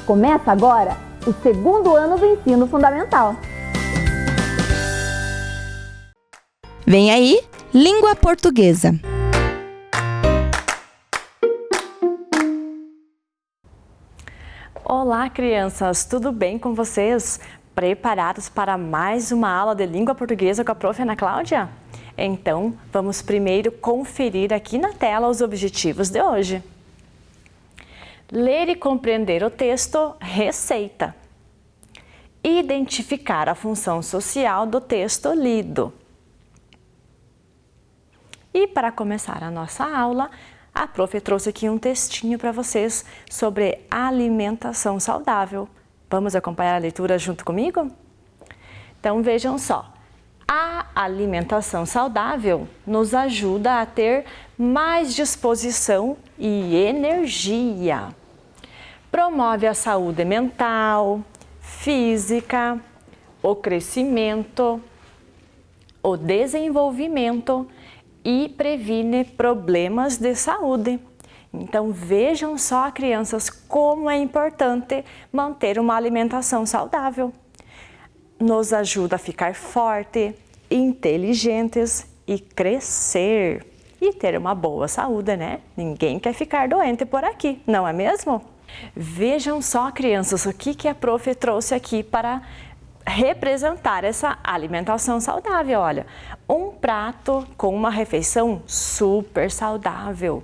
Começa agora o segundo ano do ensino fundamental. Vem aí, língua portuguesa. Olá, crianças! Tudo bem com vocês? Preparados para mais uma aula de língua portuguesa com a prof. Ana Cláudia? Então, vamos primeiro conferir aqui na tela os objetivos de hoje. Ler e compreender o texto receita. Identificar a função social do texto lido. E para começar a nossa aula, a prof trouxe aqui um textinho para vocês sobre alimentação saudável. Vamos acompanhar a leitura junto comigo? Então vejam só, a alimentação saudável nos ajuda a ter mais disposição e energia. Promove a saúde mental, física, o crescimento, o desenvolvimento e previne problemas de saúde. Então vejam só, crianças, como é importante manter uma alimentação saudável. Nos ajuda a ficar forte, inteligentes e crescer. E ter uma boa saúde, né? Ninguém quer ficar doente por aqui, não é mesmo? Vejam só, crianças, o que a prof trouxe aqui para representar essa alimentação saudável. Olha, um prato com uma refeição super saudável,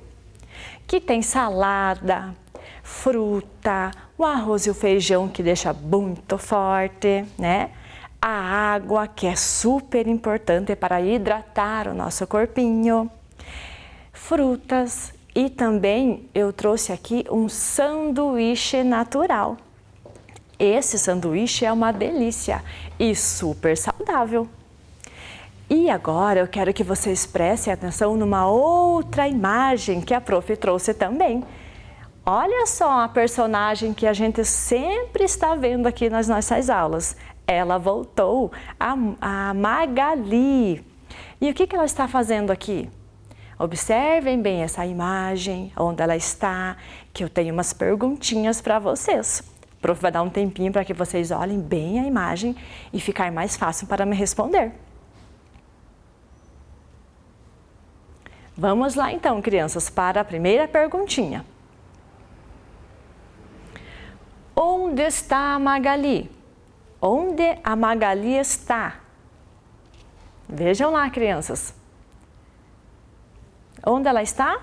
que tem salada, fruta, o arroz e o feijão que deixa muito forte, né? A água, que é super importante para hidratar o nosso corpinho, frutas e também eu trouxe aqui um sanduíche natural. Esse sanduíche é uma delícia e super saudável. E agora eu quero que vocês prestem atenção numa outra imagem que a prof trouxe também. Olha só a personagem que a gente sempre está vendo aqui nas nossas aulas. Ela voltou, a Magali. E o que ela está fazendo aqui? Observem bem essa imagem, onde ela está, que eu tenho umas perguntinhas para vocês. O prof vai dar um tempinho para que vocês olhem bem a imagem e ficar mais fácil para me responder. Vamos lá então, crianças, para a primeira perguntinha. Onde está a Magali? Onde a Magali está? Vejam lá, crianças. Onde ela está?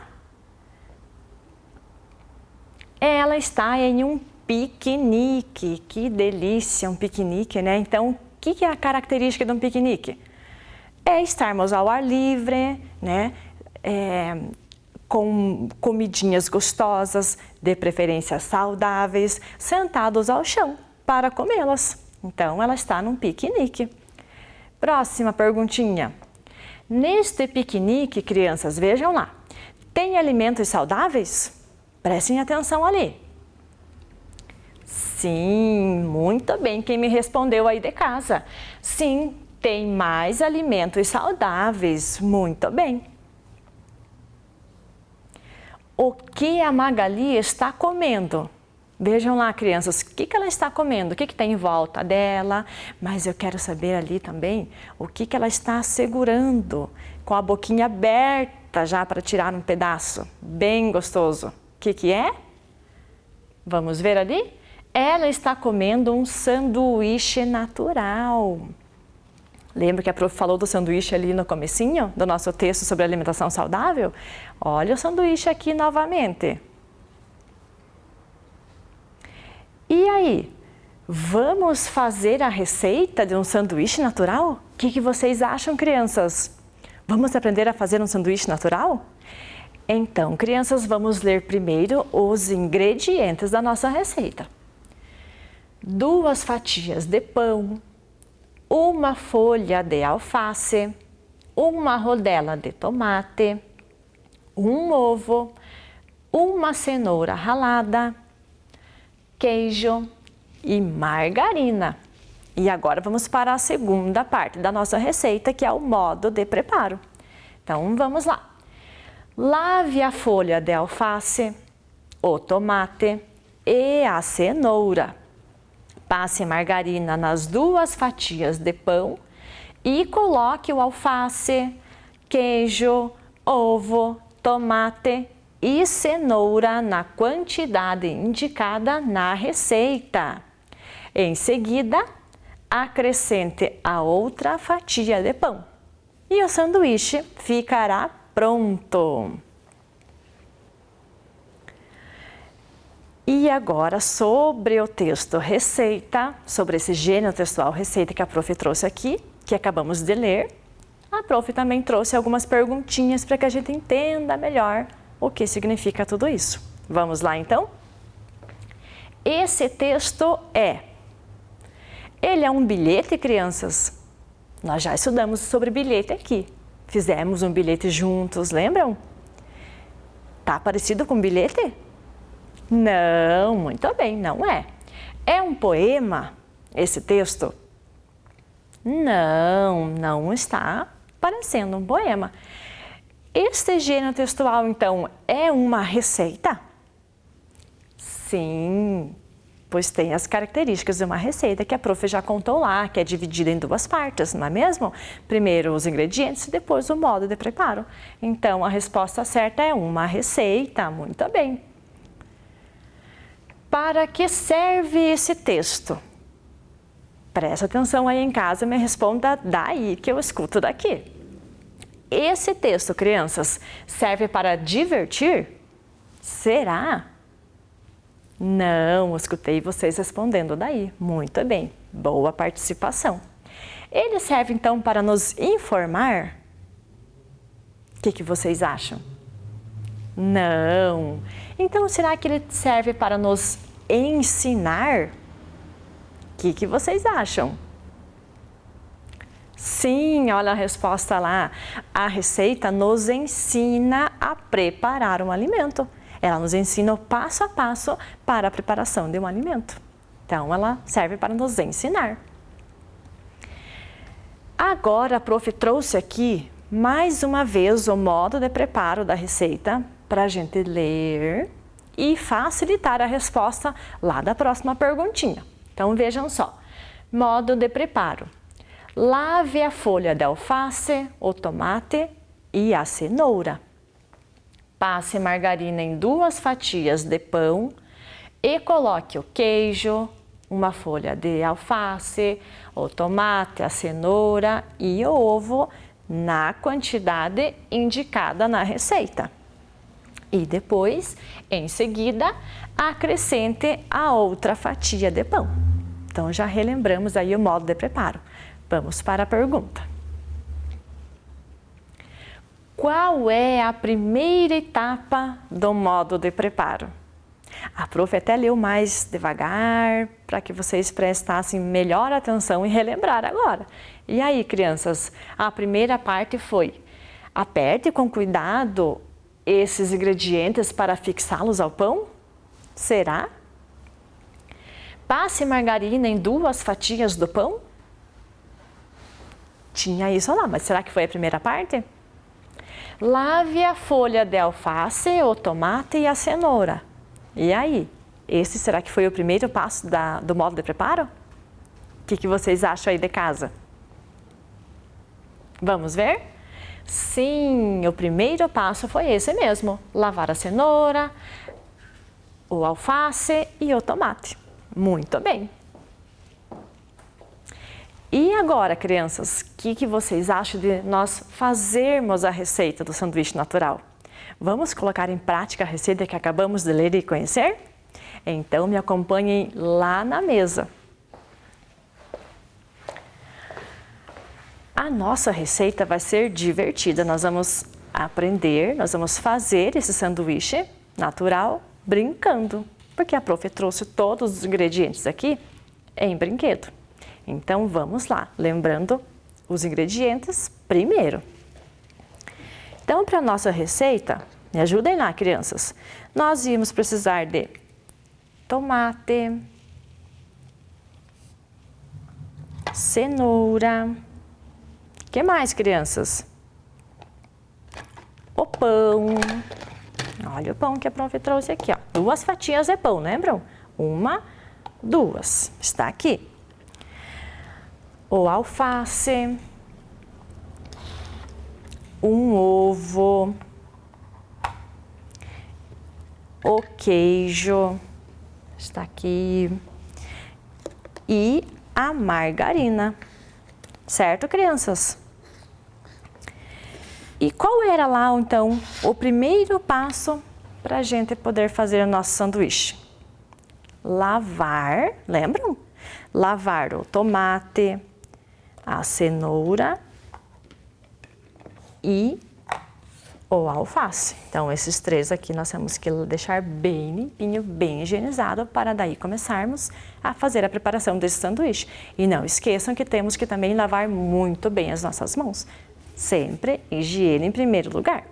Ela está em um piquenique. Que delícia, um piquenique, né? Então, o que é a característica de um piquenique? É estarmos ao ar livre, né? Com comidinhas gostosas, de preferência saudáveis, sentados ao chão para comê-las. Então, ela está num piquenique. Próxima perguntinha. Neste piquenique, crianças, vejam lá, tem alimentos saudáveis? Prestem atenção ali. Sim, muito bem, quem me respondeu aí de casa. Sim, tem mais alimentos saudáveis, muito bem. O que a Magali está comendo? Vejam lá, crianças, o que ela está comendo? O que tem em volta dela? Mas eu quero saber ali também o que ela está segurando, com a boquinha aberta já para tirar um pedaço. Bem gostoso. O que é? Vamos ver ali? Ela está comendo um sanduíche natural. Lembra que a prof falou do sanduíche ali no comecinho do nosso texto sobre alimentação saudável? Olha o sanduíche aqui novamente. E aí, vamos fazer a receita de um sanduíche natural? O que vocês acham, crianças? Vamos aprender a fazer um sanduíche natural? Então, crianças, vamos ler primeiro os ingredientes da nossa receita. 2 fatias de pão, 1 folha de alface, 1 rodela de tomate, 1 ovo, 1 cenoura ralada, queijo e margarina. E agora vamos para a segunda parte da nossa receita, que é o modo de preparo. Então, vamos lá. Lave a folha de alface, o tomate e a cenoura. Passe margarina nas 2 fatias de pão e coloque o alface, queijo, ovo, tomate e cenoura na quantidade indicada na receita. Em seguida, acrescente a outra fatia de pão e o sanduíche ficará pronto. E agora, sobre o texto receita, sobre esse gênero textual receita que a prof trouxe aqui, que acabamos de ler, a prof também trouxe algumas perguntinhas para que a gente entenda melhor o que significa tudo isso. Vamos lá, então? Esse texto Ele é um bilhete, crianças? Nós já estudamos sobre bilhete aqui. Fizemos um bilhete juntos, lembram? Tá parecido com bilhete? Não, muito bem, não é. É um poema, esse texto? Não, não está parecendo um poema. Este gênero textual, então, é uma receita? Sim, pois tem as características de uma receita que a prof já contou lá, que é dividida em 2 partes, não é mesmo? Primeiro os ingredientes e depois o modo de preparo. Então, a resposta certa é uma receita, muito bem. Para que serve esse texto? Presta atenção aí em casa e me responda daí que eu escuto daqui. Esse texto, crianças, serve para divertir? Será? Não, escutei vocês respondendo daí. Muito bem, boa participação. Ele serve então para nos informar? O que vocês acham? Não. Então, será que ele serve para nos ensinar? O que vocês acham? Sim, olha a resposta lá. A receita nos ensina a preparar um alimento. Ela nos ensina o passo a passo para a preparação de um alimento. Então, ela serve para nos ensinar. Agora, a prof trouxe aqui, mais uma vez, o modo de preparo da receita para a gente ler e facilitar a resposta lá da próxima perguntinha. Então, vejam só. Modo de preparo. Lave a folha de alface, o tomate e a cenoura. Passe margarina em 2 fatias de pão e coloque o queijo, uma folha de alface, o tomate, a cenoura e o ovo na quantidade indicada na receita. E depois, em seguida, acrescente a outra fatia de pão. Então, já relembramos aí o modo de preparo. Vamos para a pergunta. Qual é a primeira etapa do modo de preparo? A prof até leu mais devagar para que vocês prestassem melhor atenção e relembrar agora. E aí, crianças, a primeira parte foi: aperte com cuidado esses ingredientes para fixá-los ao pão? Será? Passe margarina em 2 fatias do pão? Tinha isso lá, mas será que foi a primeira parte? Lave a folha de alface, o tomate e a cenoura. E aí? Esse será que foi o primeiro passo do modo de preparo? O que vocês acham aí de casa? Vamos ver? Sim, o primeiro passo foi esse mesmo. Lavar a cenoura, o alface e o tomate. Muito bem. E agora, crianças, o que vocês acham de nós fazermos a receita do sanduíche natural? Vamos colocar em prática a receita que acabamos de ler e conhecer? Então, me acompanhem lá na mesa. A nossa receita vai ser divertida. Nós vamos aprender, nós vamos fazer esse sanduíche natural brincando, porque a prof trouxe todos os ingredientes aqui em brinquedo. Então, vamos lá, lembrando os ingredientes primeiro. Então, para a nossa receita, me ajudem lá, crianças. Nós íamos precisar de tomate, cenoura, o que mais, crianças? O pão. Olha o pão que a prof trouxe aqui, ó. 2 fatias de pão, lembram? Uma, duas. Está aqui. O alface, um ovo, o queijo, está aqui, e a margarina, certo, crianças? E qual era lá, então, o primeiro passo para a gente poder fazer o nosso sanduíche? Lavar, lembram? Lavar o tomate, a cenoura e o alface. Então, esses três aqui nós temos que deixar bem limpinho, bem higienizado, para daí começarmos a fazer a preparação desse sanduíche. E não esqueçam que temos que também lavar muito bem as nossas mãos. Sempre higiene em primeiro lugar.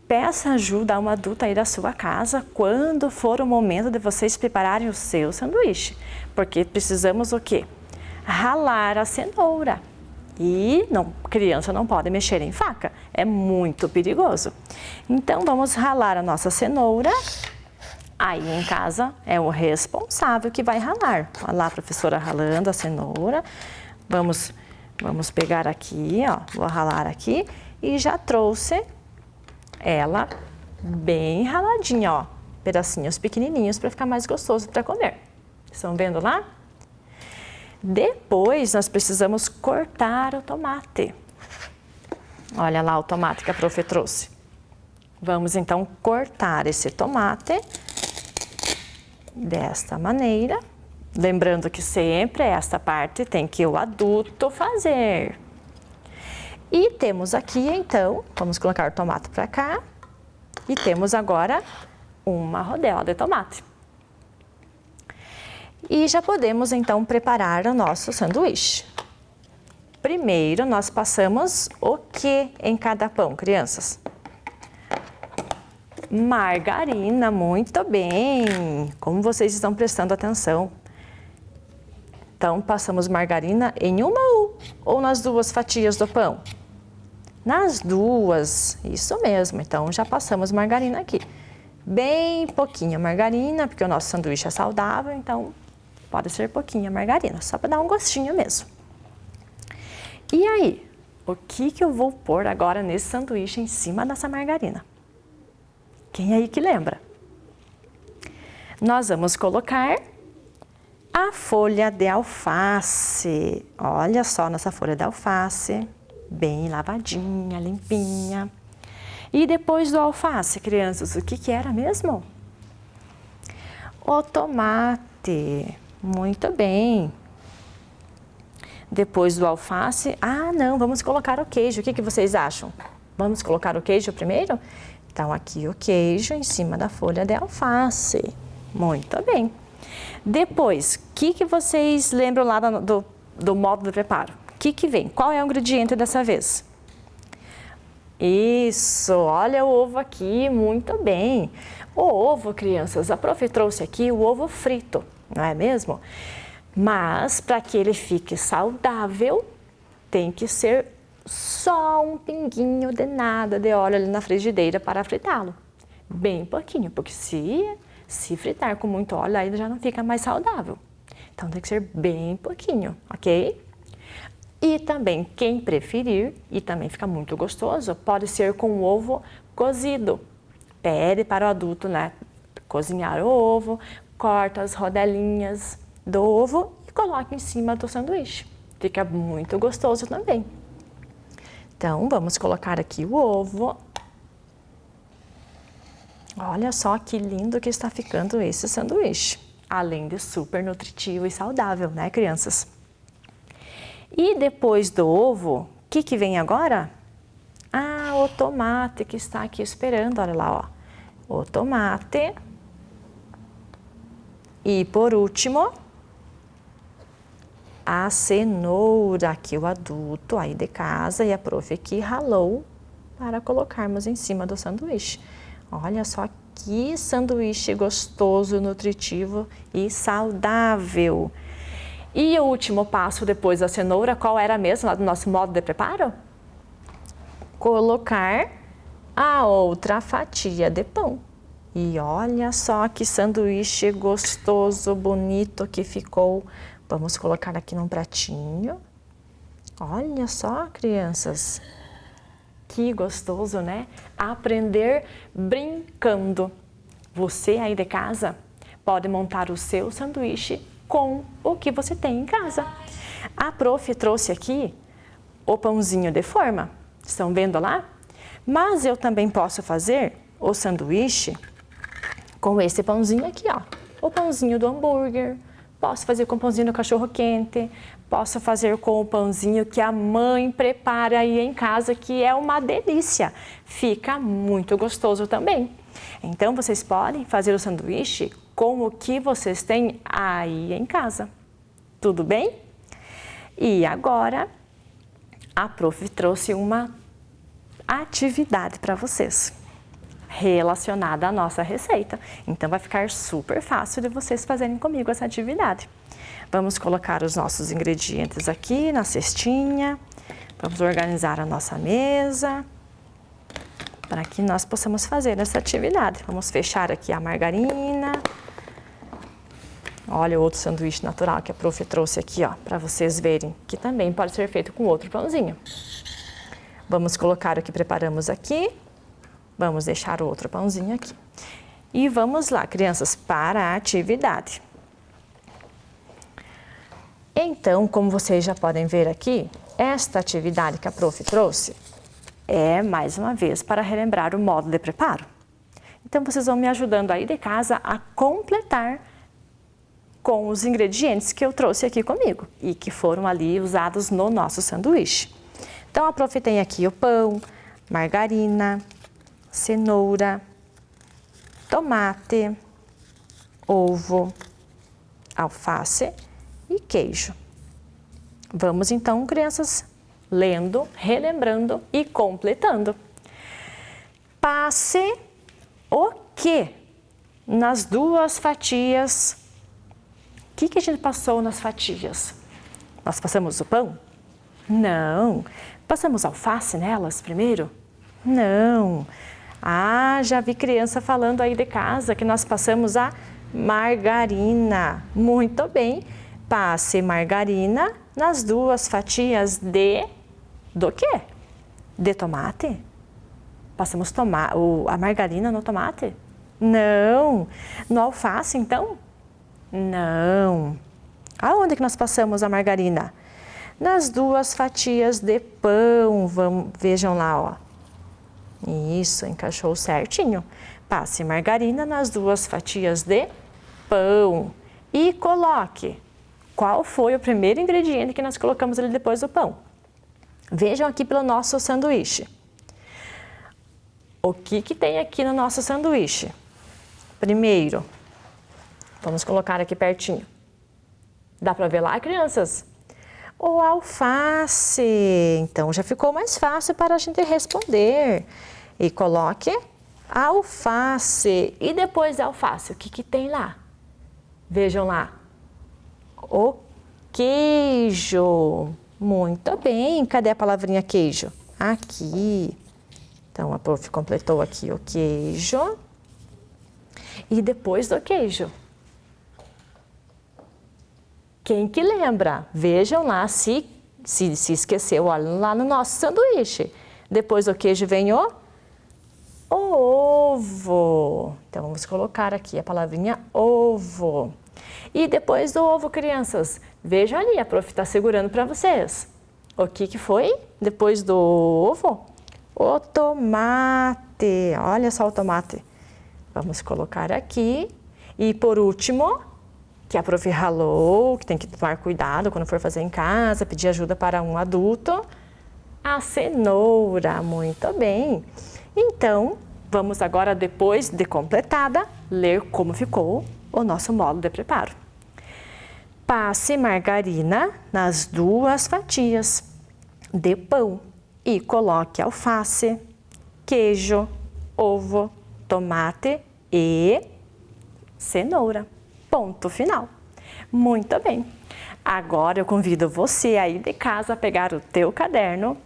Peça ajuda a uma adulta aí da sua casa quando for o momento de vocês prepararem o seu sanduíche. Porque precisamos o quê? Ralar a cenoura. E criança não pode mexer em faca, é muito perigoso. Então, vamos ralar a nossa cenoura. Aí em casa é o responsável que vai ralar. Olha lá a professora ralando a cenoura. Vamos pegar aqui, ó, vou ralar aqui e já trouxe ela bem raladinha, ó, pedacinhos pequenininhos para ficar mais gostoso para comer. Estão vendo lá? Depois, nós precisamos cortar o tomate. Olha lá o tomate que a prof trouxe. Vamos, então, cortar esse tomate desta maneira. Lembrando que sempre esta parte tem que o adulto fazer. E temos aqui, então, vamos colocar o tomate para cá. E temos agora uma rodela de tomate. E já podemos, então, preparar o nosso sanduíche. Primeiro, nós passamos o que em cada pão, crianças? Margarina, muito bem! Como vocês estão prestando atenção? Então, passamos margarina em uma ou nas duas fatias do pão? Nas duas, isso mesmo. Então, já passamos margarina aqui. Bem pouquinha margarina, porque o nosso sanduíche é saudável, então pode ser pouquinha margarina, só para dar um gostinho mesmo. E aí, o que eu vou pôr agora nesse sanduíche em cima dessa margarina? Quem aí que lembra? Nós vamos colocar a folha de alface. Olha só nossa folha de alface, bem lavadinha, limpinha. E depois do alface, crianças, o que era mesmo? O tomate. Muito bem. Depois do alface, não, vamos colocar o queijo. O que vocês acham? Vamos colocar o queijo primeiro? Então, aqui o queijo em cima da folha de alface. Muito bem. Depois, o que vocês lembram lá do modo de preparo? O que vem? Qual é o ingrediente dessa vez? Isso, olha o ovo aqui, muito bem. O ovo, crianças, a prof trouxe aqui o ovo frito, não é mesmo? Mas, para que ele fique saudável, tem que ser só um pinguinho de nada de óleo ali na frigideira para fritá-lo. Bem pouquinho, porque se fritar com muito óleo, aí já não fica mais saudável. Então, tem que ser bem pouquinho, ok? E também, quem preferir, e também fica muito gostoso, pode ser com ovo cozido. Pede para o adulto, né, cozinhar o ovo, corta as rodelinhas do ovo e coloca em cima do sanduíche. Fica muito gostoso também. Então, vamos colocar aqui o ovo. Olha só que lindo que está ficando esse sanduíche. Além de super nutritivo e saudável, né, crianças? E depois do ovo, o que vem agora? O tomate que está aqui esperando, olha lá, ó. O tomate. E por último, a cenoura que o adulto aí de casa e a prof aqui ralou para colocarmos em cima do sanduíche. Olha só que sanduíche gostoso, nutritivo e saudável. E o último passo depois da cenoura, qual era mesmo lá do nosso modo de preparo? Colocar a outra fatia de pão. E olha só que sanduíche gostoso, bonito que ficou. Vamos colocar aqui num pratinho. Olha só, crianças. Que gostoso, né? Aprender brincando. Você aí de casa pode montar o seu sanduíche com o que você tem em casa. A prof trouxe aqui o pãozinho de forma. Estão vendo lá? Mas eu também posso fazer o sanduíche com esse pãozinho aqui, ó. O pãozinho do hambúrguer. Posso fazer com o pãozinho do cachorro quente. Posso fazer com o pãozinho que a mãe prepara aí em casa, que é uma delícia. Fica muito gostoso também. Então, vocês podem fazer o sanduíche com o que vocês têm aí em casa. Tudo bem? E agora, a prof trouxe uma atividade para vocês, relacionada à nossa receita. Então, vai ficar super fácil de vocês fazerem comigo essa atividade. Vamos colocar os nossos ingredientes aqui na cestinha. Vamos organizar a nossa mesa para que nós possamos fazer essa atividade. Vamos fechar aqui a margarina. Olha o outro sanduíche natural que a prof trouxe aqui, ó, para vocês verem, que também pode ser feito com outro pãozinho. Vamos colocar o que preparamos aqui. Vamos deixar o outro pãozinho aqui. E vamos lá, crianças, para a atividade. Então, como vocês já podem ver aqui, esta atividade que a prof trouxe é, mais uma vez, para relembrar o modo de preparo. Então, vocês vão me ajudando aí de casa a completar com os ingredientes que eu trouxe aqui comigo e que foram ali usados no nosso sanduíche. Então, a prof tem aqui o pão, margarina, cenoura, tomate, ovo, alface e queijo. Vamos então, crianças, lendo, relembrando e completando. Passe o que nas duas fatias. O que a gente passou nas fatias? Nós passamos o pão? Não. Passamos alface nelas primeiro? Não. Ah, já vi criança falando aí de casa que nós passamos a margarina. Muito bem. Passe margarina nas duas fatias do quê? De tomate? Passamos a margarina no tomate? Não. No alface, então? Não. Aonde que nós passamos a margarina? Nas duas fatias de pão. Vejam lá, ó. Isso, encaixou certinho. Passe margarina nas duas fatias de pão. E coloque. Qual foi o primeiro ingrediente que nós colocamos ali depois do pão? Vejam aqui pelo nosso sanduíche. O que tem aqui no nosso sanduíche? Primeiro, vamos colocar aqui pertinho. Dá para ver lá, crianças? O alface. Então, já ficou mais fácil para a gente responder. E coloque alface. E depois da alface, o que tem lá? Vejam lá. O queijo. Muito bem. Cadê a palavrinha queijo? Aqui. Então, a prof completou aqui o queijo. E depois do queijo? Quem que lembra? Vejam lá se esqueceu. Olha lá no nosso sanduíche. Depois do queijo vem o ovo. Então, vamos colocar aqui a palavrinha ovo. E depois do ovo, crianças, vejam ali, a prof está segurando para vocês. O que foi depois do ovo? O tomate. Olha só o tomate. Vamos colocar aqui. E por último, que a prof ralou, que tem que tomar cuidado quando for fazer em casa, pedir ajuda para um adulto, a cenoura. Muito bem. Então, vamos agora, depois de completada, ler como ficou o nosso modo de preparo. Passe margarina nas duas fatias de pão e coloque alface, queijo, ovo, tomate e cenoura. Ponto final. Muito bem. Agora eu convido você aí de casa a pegar o teu caderno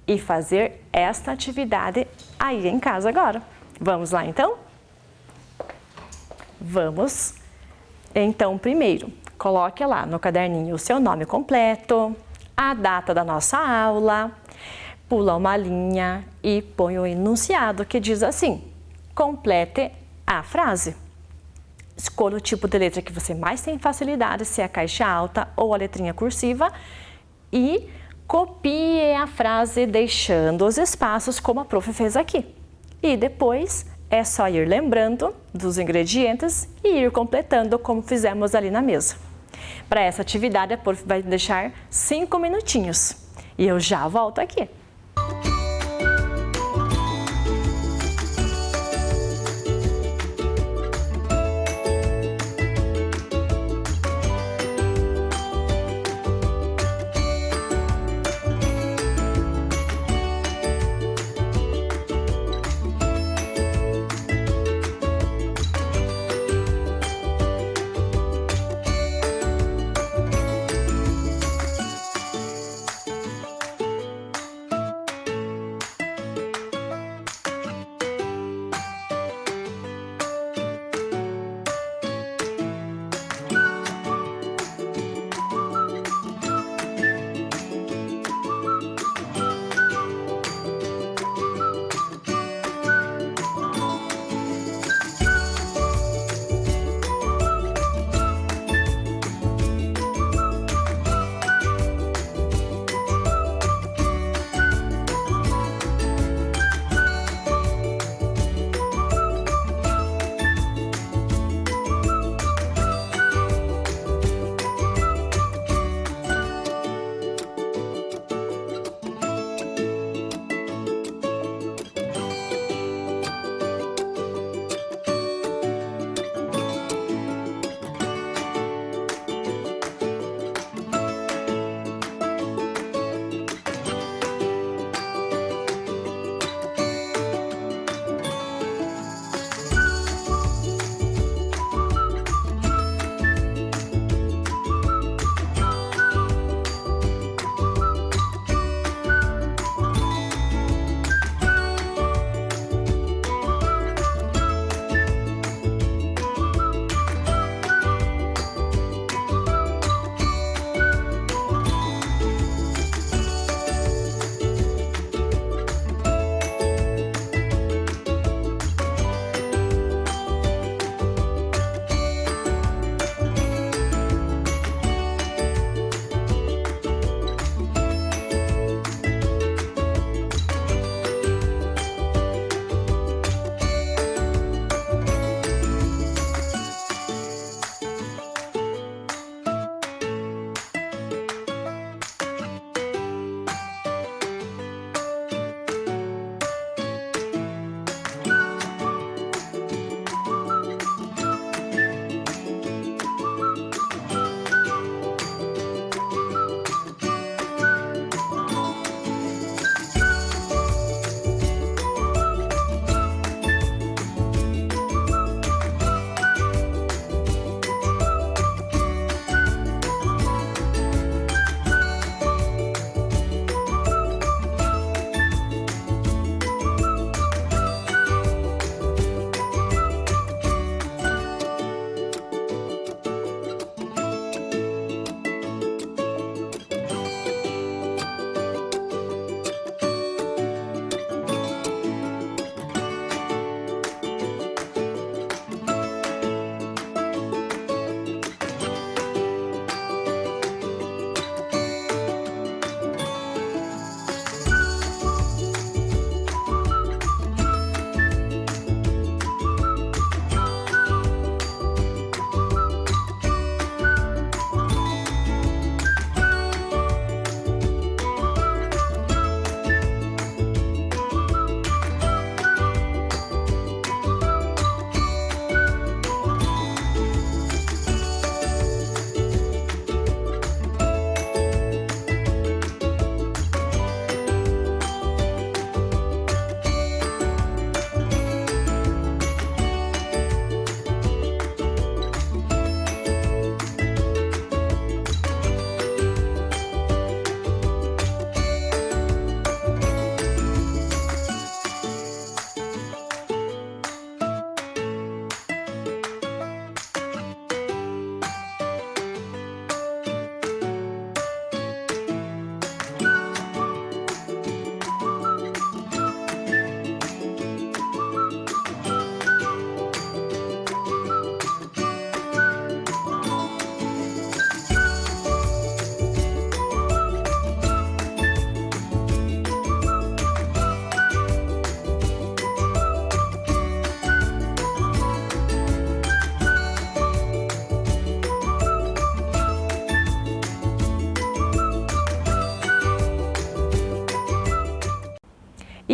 e fazer esta atividade aí em casa agora. Vamos lá então? Vamos, então, primeiro, coloque lá no caderninho o seu nome completo, a data da nossa aula, pula uma linha e põe o enunciado que diz assim: complete a frase. Escolha o tipo de letra que você mais tem facilidade, se é a caixa alta ou a letrinha cursiva, e copie a frase deixando os espaços como a prof fez aqui. E depois é só ir lembrando dos ingredientes e ir completando como fizemos ali na mesa. Para essa atividade, a prof vai deixar 5 minutinhos e eu já volto aqui.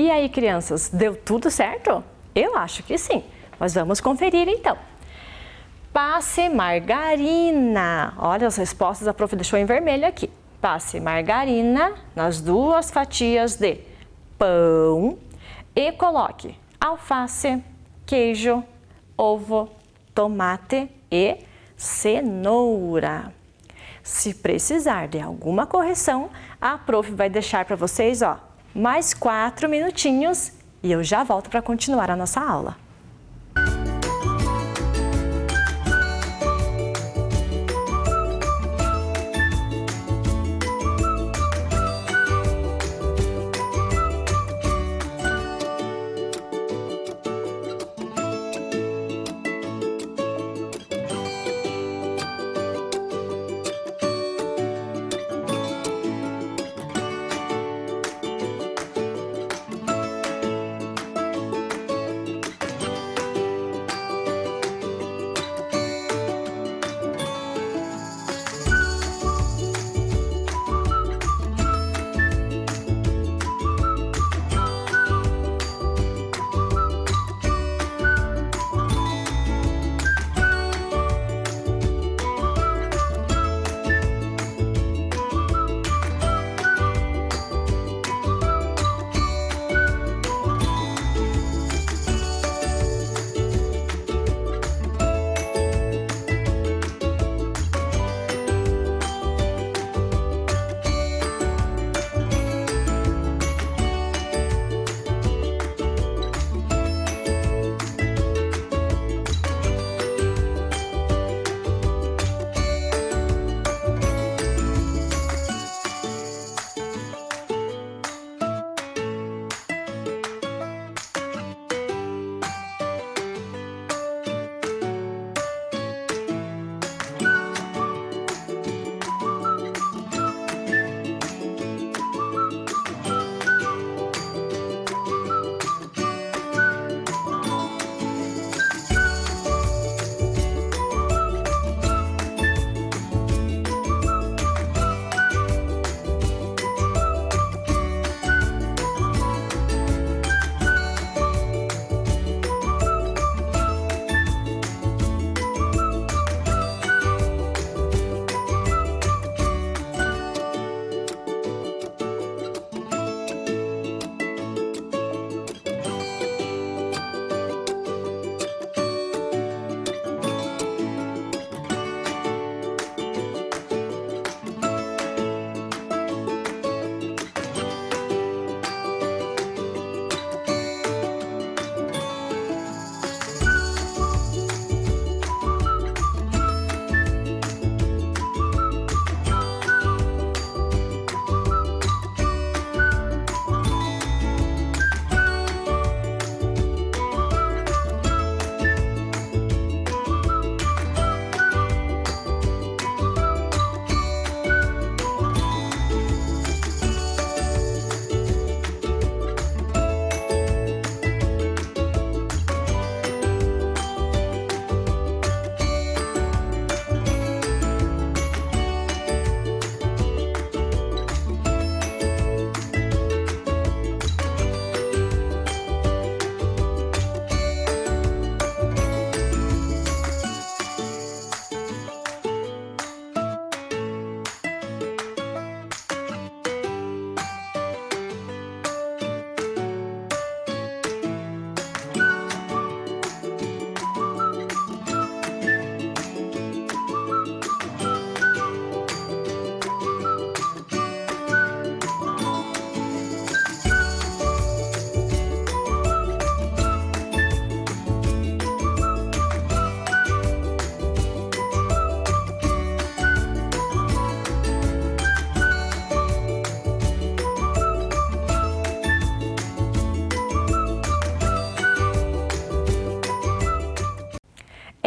E aí, crianças, deu tudo certo? Eu acho que sim, mas vamos conferir então. Passe margarina. Olha as respostas, a prof deixou em vermelho aqui. Passe margarina nas 2 fatias de pão e coloque alface, queijo, ovo, tomate e cenoura. Se precisar de alguma correção, a prof vai deixar para vocês, mais 4 minutinhos e eu já volto para continuar a nossa aula.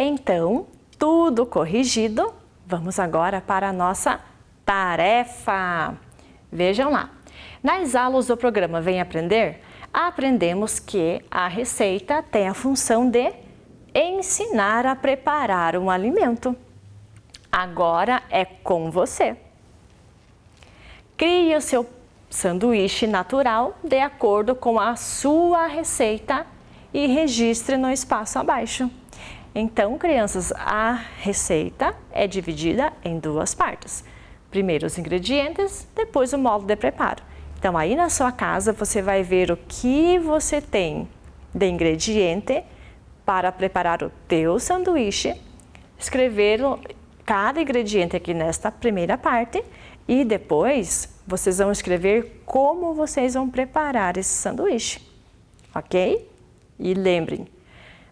Então, tudo corrigido, vamos agora para a nossa tarefa. Vejam lá, nas aulas do programa Vem Aprender, aprendemos que a receita tem a função de ensinar a preparar um alimento. Agora é com você. Crie o seu sanduíche natural de acordo com a sua receita e registre no espaço abaixo. Então, crianças, a receita é dividida em duas partes. Primeiro os ingredientes, depois o modo de preparo. Então, aí na sua casa você vai ver o que você tem de ingrediente para preparar o teu sanduíche, escrever cada ingrediente aqui nesta primeira parte e depois vocês vão escrever como vocês vão preparar esse sanduíche, ok? E lembrem,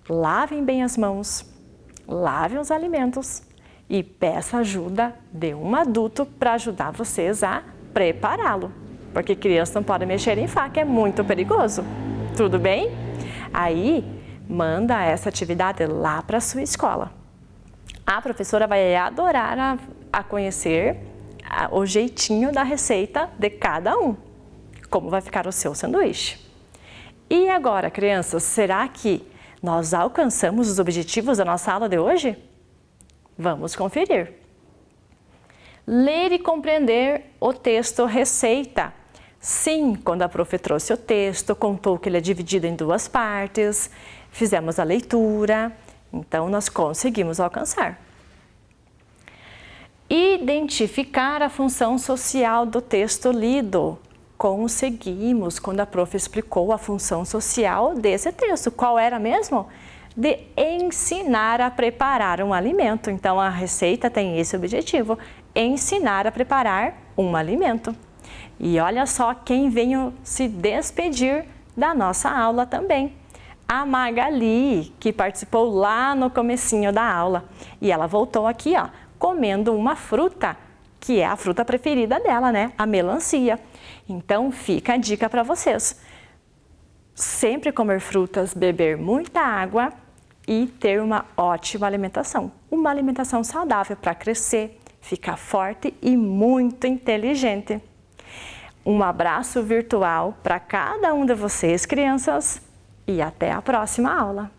lavem bem as mãos, lavem os alimentos e peça ajuda de um adulto para ajudar vocês a prepará-lo, porque criança não pode mexer em faca, é muito perigoso, tudo bem? Aí, manda essa atividade lá para a sua escola. A professora vai adorar a conhecer o jeitinho da receita de cada um, como vai ficar o seu sanduíche. E agora, crianças, será que nós alcançamos os objetivos da nossa aula de hoje? Vamos conferir. Ler e compreender o texto receita. Sim, quando a prof trouxe o texto, contou que ele é dividido em duas partes, fizemos a leitura, então nós conseguimos alcançar. Identificar a função social do texto lido. Conseguimos quando a prof explicou a função social desse texto. Qual era mesmo? De ensinar a preparar um alimento. Então, a receita tem esse objetivo, ensinar a preparar um alimento. E olha só quem veio se despedir da nossa aula também. A Magali, que participou lá no comecinho da aula. E ela voltou aqui, ó, comendo uma fruta, que é a fruta preferida dela, né? A melancia. Então, fica a dica para vocês. Sempre comer frutas, beber muita água e ter uma ótima alimentação. Uma alimentação saudável para crescer, ficar forte e muito inteligente. Um abraço virtual para cada um de vocês, crianças, e até a próxima aula.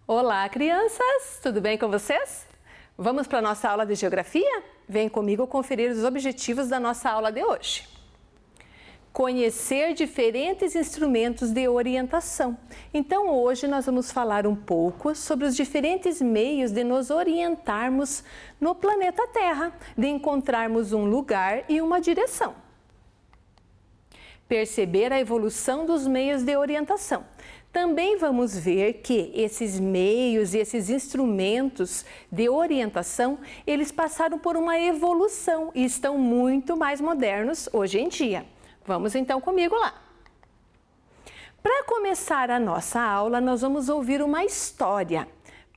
Olá, crianças! Tudo bem com vocês? Vamos para a nossa aula de Geografia? Vem comigo conferir os objetivos da nossa aula de hoje. Conhecer diferentes instrumentos de orientação. Então, hoje nós vamos falar um pouco sobre os diferentes meios de nos orientarmos no planeta Terra, de encontrarmos um lugar e uma direção. Perceber a evolução dos meios de orientação. Também vamos ver que esses meios e esses instrumentos de orientação, eles passaram por uma evolução e estão muito mais modernos hoje em dia. Vamos então comigo lá. Para começar a nossa aula, nós vamos ouvir uma história.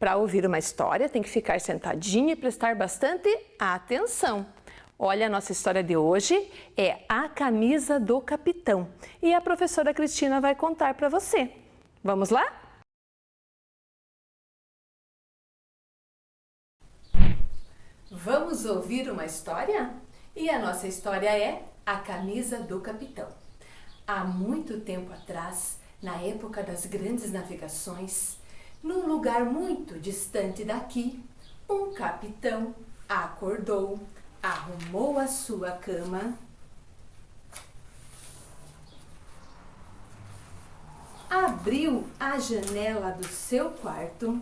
Para ouvir uma história, tem que ficar sentadinho e prestar bastante atenção. Olha, a nossa história de hoje é A Camisa do Capitão e a professora Cristina vai contar para você. Vamos lá? Vamos ouvir uma história? E a nossa história é A Camisa do Capitão. Há muito tempo atrás, na época das grandes navegações, num lugar muito distante daqui, um capitão acordou, arrumou a sua cama, abriu a janela do seu quarto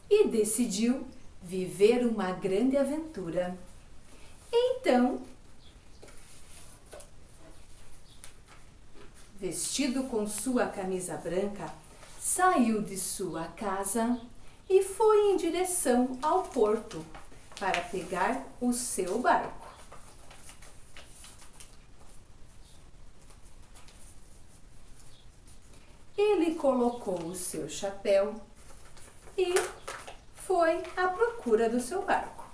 e decidiu viver uma grande aventura. Então, vestido com sua camisa branca, saiu de sua casa e foi em direção ao porto para pegar o seu barco. Ele colocou o seu chapéu e foi à procura do seu barco.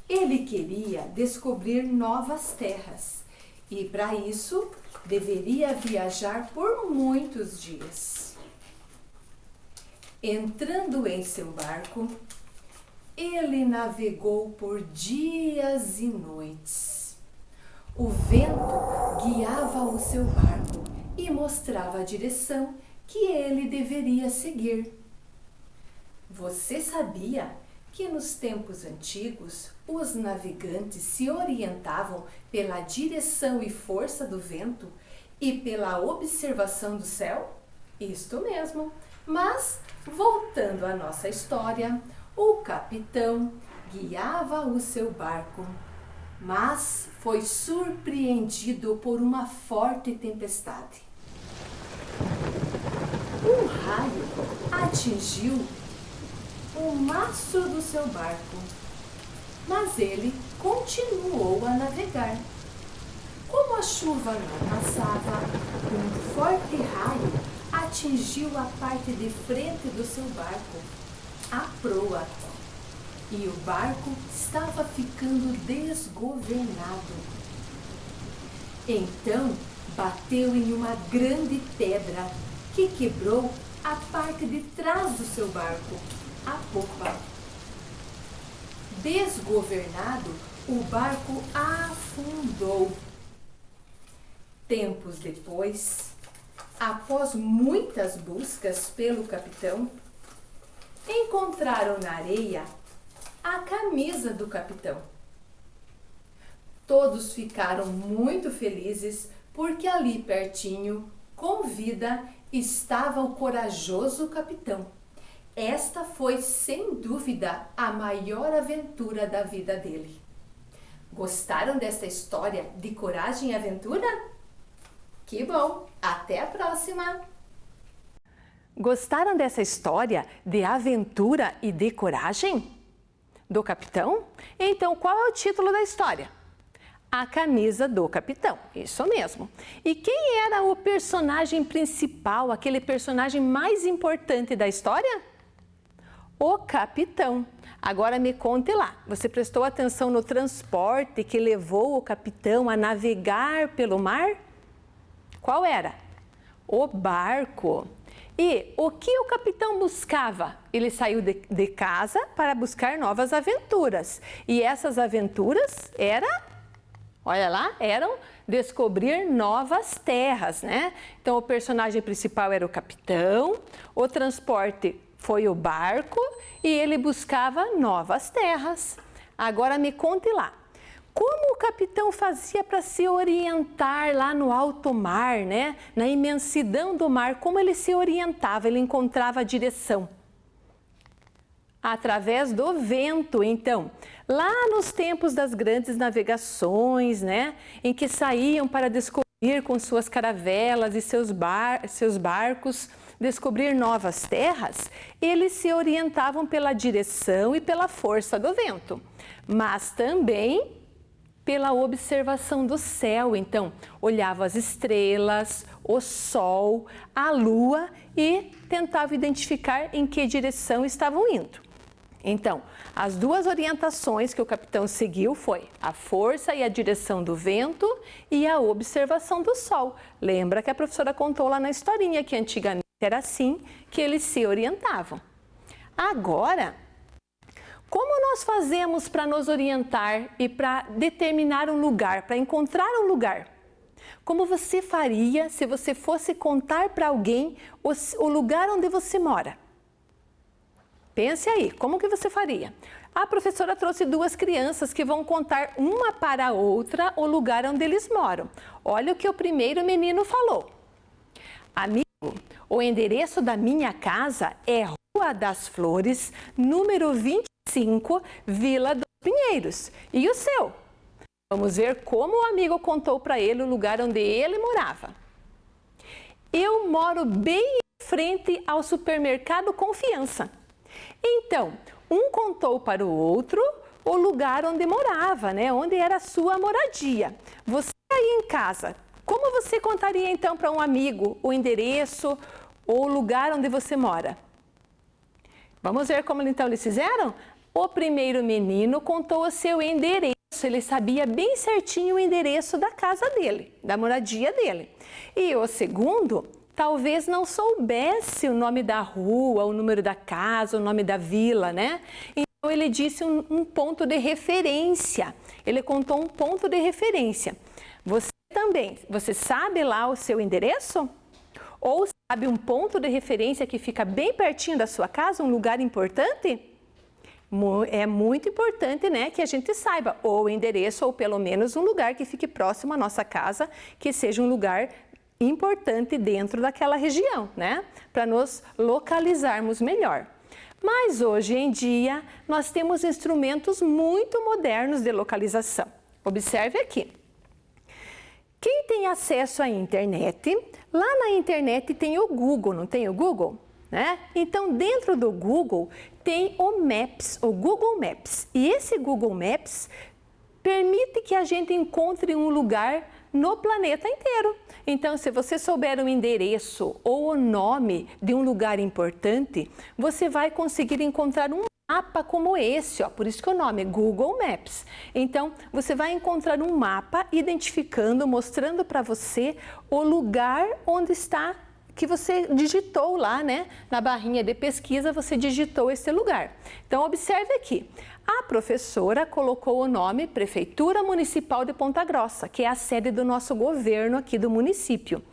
Ele queria descobrir novas terras e, para isso, deveria viajar por muitos dias. Entrando em seu barco, ele navegou por dias e noites. O vento guiava o seu barco e mostrava a direção que ele deveria seguir. Você sabia que nos tempos antigos os navegantes se orientavam pela direção e força do vento e pela observação do céu? Isto mesmo. Mas, voltando à nossa história, o capitão guiava o seu barco, mas foi surpreendido por uma forte tempestade. Um raio atingiu o mastro do seu barco, mas ele continuou a navegar. Como a chuva não passava, um forte raio atingiu a parte de frente do seu barco, a proa, e o barco estava ficando desgovernado. Então bateu em uma grande pedra que quebrou a parte de trás do seu barco, a popa. Desgovernado, o barco afundou. Tempos depois, após muitas buscas pelo capitão, encontraram na areia a camisa do capitão. Todos ficaram muito felizes porque ali pertinho, com vida, estava o corajoso capitão. Esta foi, sem dúvida, a maior aventura da vida dele. Gostaram desta história de coragem e aventura? Que bom! Até a próxima! Gostaram dessa história de aventura e de coragem? Do capitão? Então, qual é o título da história? A camisa do capitão, isso mesmo. E quem era o personagem principal, aquele personagem mais importante da história? O capitão. Agora me conte lá, você prestou atenção no transporte que levou o capitão a navegar pelo mar? Qual era? O barco. E o que o capitão buscava? Ele saiu de casa para buscar novas aventuras. E essas aventuras eram descobrir novas terras, né? Então o personagem principal era o capitão, o transporte foi o barco e ele buscava novas terras. Agora me conte lá. Como o capitão fazia para se orientar lá no alto mar, né? Na imensidão do mar, como ele se orientava, ele encontrava a direção? Através do vento, então. Lá nos tempos das grandes navegações, né? Em que saíam para descobrir com suas caravelas e seus barcos, descobrir novas terras, eles se orientavam pela direção e pela força do vento, mas também pela observação do céu. Então, olhava as estrelas, o sol, a lua e tentava identificar em que direção estavam indo. Então, as duas orientações que o capitão seguiu foi a força e a direção do vento e a observação do sol. Lembra que a professora contou lá na historinha que antigamente era assim que eles se orientavam. Agora, como nós fazemos para nos orientar e para determinar um lugar, para encontrar um lugar? Como você faria se você fosse contar para alguém o lugar onde você mora? Pense aí, como que você faria? A professora trouxe duas crianças que vão contar uma para a outra o lugar onde eles moram. Olha o que o primeiro menino falou. Amigo, o endereço da minha casa é Rua das Flores, número 25, Vila dos Pinheiros. E o seu? Vamos ver como o amigo contou para ele o lugar onde ele morava. Eu moro bem em frente ao supermercado Confiança. Então, um contou para o outro o lugar onde morava, né? Onde era a sua moradia. Você aí em casa, como você contaria então para um amigo o endereço ou o lugar onde você mora? Vamos ver como então eles fizeram? O primeiro menino contou o seu endereço, ele sabia bem certinho o endereço da casa dele, da moradia dele. E o segundo, talvez não soubesse o nome da rua, o número da casa, o nome da vila, né? Então ele disse um ponto de referência, ele contou um ponto de referência. Você também também, você sabe lá o seu endereço? Ou sabe um ponto de referência que fica bem pertinho da sua casa, um lugar importante? É muito importante, né, que a gente saiba ou o endereço ou pelo menos um lugar que fique próximo à nossa casa, que seja um lugar importante dentro daquela região, né, para nos localizarmos melhor. Mas hoje em dia nós temos instrumentos muito modernos de localização. Observe aqui. Quem tem acesso à internet, lá na internet tem o Google, não tem o Google? Né? Então, dentro do Google tem o Maps, o Google Maps. E esse Google Maps permite que a gente encontre um lugar no planeta inteiro. Então, se você souber o endereço ou o nome de um lugar importante, você vai conseguir encontrar um mapa como esse, ó, por isso que o nome é Google Maps. Então, você vai encontrar um mapa identificando, mostrando para você o lugar onde está, que você digitou lá, né? Na barrinha de pesquisa, você digitou esse lugar. Então, observe aqui. A professora colocou o nome Prefeitura Municipal de Ponta Grossa, que é a sede do nosso governo aqui do município.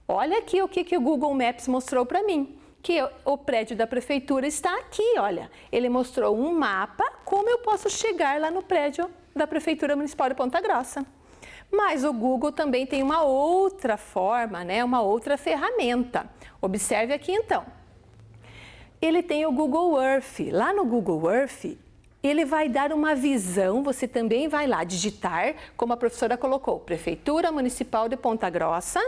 Olha aqui o que o Google Maps mostrou para mim. Que o prédio da prefeitura está aqui, olha. Ele mostrou um mapa, como eu posso chegar lá no prédio da Prefeitura Municipal de Ponta Grossa. Mas o Google também tem uma outra forma, né? Uma outra ferramenta. Observe aqui então. Ele tem o Google Earth. Lá no Google Earth, ele vai dar uma visão, você também vai lá digitar, como a professora colocou, Prefeitura Municipal de Ponta Grossa.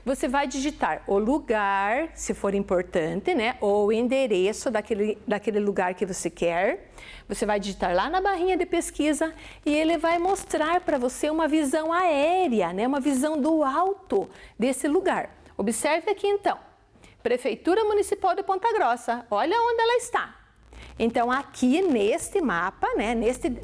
Você vai digitar o lugar, se for importante, né? Ou o endereço daquele lugar que você quer. Você vai digitar lá na barrinha de pesquisa e ele vai mostrar para você uma visão aérea, né? Uma visão do alto desse lugar. Observe aqui então, Prefeitura Municipal de Ponta Grossa, olha onde ela está. Então, aqui neste mapa, né,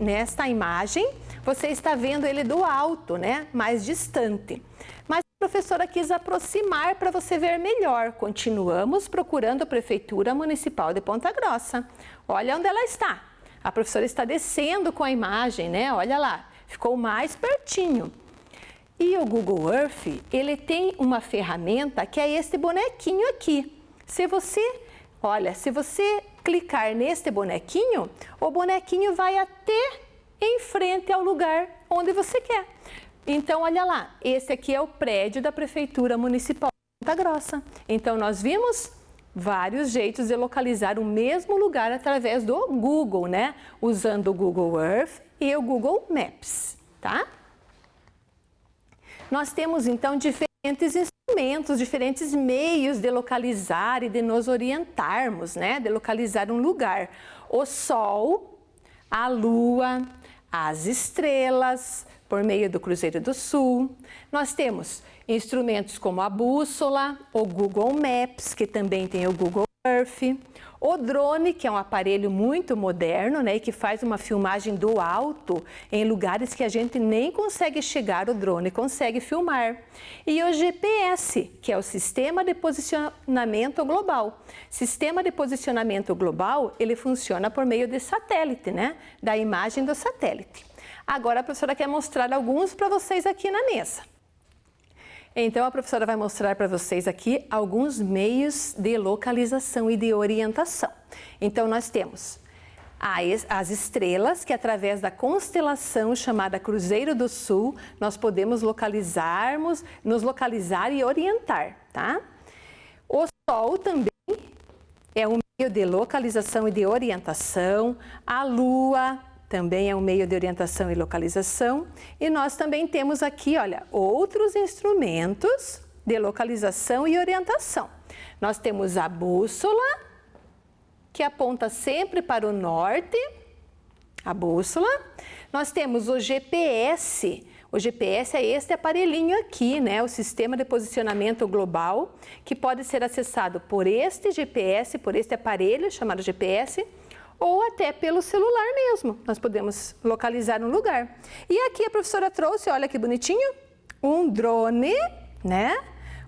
nesta imagem, você está vendo ele do alto, né, mais distante. Mas a professora quis aproximar para você ver melhor. Continuamos procurando a Prefeitura Municipal de Ponta Grossa. Olha onde ela está. A professora está descendo com a imagem, né, olha lá, ficou mais pertinho. E o Google Earth, ele tem uma ferramenta que é este bonequinho aqui. Se você clicar neste bonequinho, o bonequinho vai até em frente ao lugar onde você quer. Então, olha lá, esse aqui é o prédio da Prefeitura Municipal de Ponta Grossa. Então, nós vimos vários jeitos de localizar o mesmo lugar através do Google, né? Usando o Google Earth e o Google Maps, tá? Nós temos, então, diferentes instrumentos, diferentes meios de localizar e de nos orientarmos, né? De localizar um lugar. O Sol, a Lua, as estrelas, por meio do Cruzeiro do Sul. Nós temos instrumentos como a bússola, o Google Maps, que também tem o Google Earth, o drone, que é um aparelho muito moderno, né, e que faz uma filmagem do alto em lugares que a gente nem consegue chegar, o drone consegue filmar. E o GPS, que é o Sistema de Posicionamento Global. Sistema de Posicionamento Global, ele funciona por meio de satélite, né, da imagem do satélite. Agora a professora quer mostrar alguns para vocês aqui na mesa. Então, a professora vai mostrar para vocês aqui alguns meios de localização e de orientação. Então, nós temos as estrelas, que através da constelação chamada Cruzeiro do Sul, nós podemos nos localizar e orientar, tá? O Sol também é um meio de localização e de orientação. A Lua também é um meio de orientação e localização. E nós também temos aqui, olha, outros instrumentos de localização e orientação. Nós temos a bússola, que aponta sempre para o norte, a bússola. Nós temos o GPS. O GPS é este aparelhinho aqui, né? O Sistema de Posicionamento Global, que pode ser acessado por este GPS, por este aparelho chamado GPS, ou até pelo celular mesmo. Nós podemos localizar um lugar. E aqui a professora trouxe, olha que bonitinho, um drone, né?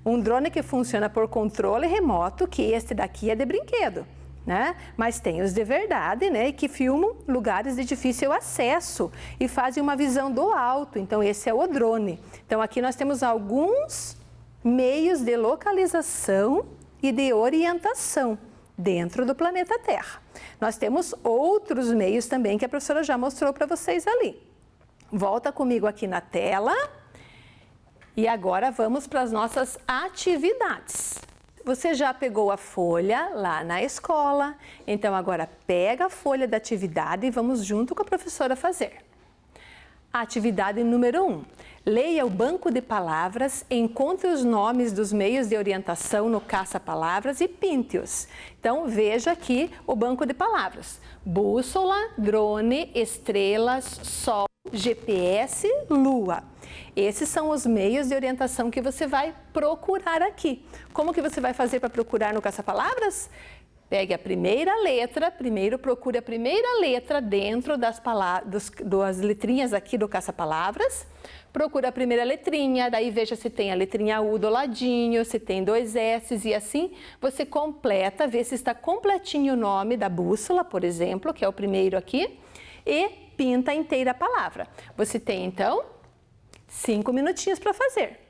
Um drone que funciona por controle remoto, que este daqui é de brinquedo, né? Mas tem os de verdade, né? Que filmam lugares de difícil acesso e fazem uma visão do alto. Então, esse é o drone. Então, aqui nós temos alguns meios de localização e de orientação dentro do planeta Terra. Nós temos outros meios também que a professora já mostrou para vocês ali. Volta comigo aqui na tela. E agora vamos para as nossas atividades. Você já pegou a folha lá na escola, então agora pega a folha da atividade e vamos junto com a professora fazer. Atividade número 1. Leia o banco de palavras, encontre os nomes dos meios de orientação no caça-palavras e pinte-os. Então veja aqui o banco de palavras. Bússola, drone, estrelas, sol, GPS, lua. Esses são os meios de orientação que você vai procurar aqui. Como que você vai fazer para procurar no caça-palavras? Pegue a primeira letra, primeiro procure a primeira letra dentro das letrinhas aqui do caça-palavras. Procure a primeira letrinha, daí veja se tem a letrinha U do ladinho, se tem 2 S's e assim você completa, vê se está completinho o nome da bússola, por exemplo, que é o primeiro aqui, e pinta inteira a palavra. Você tem então 5 minutinhos para fazer.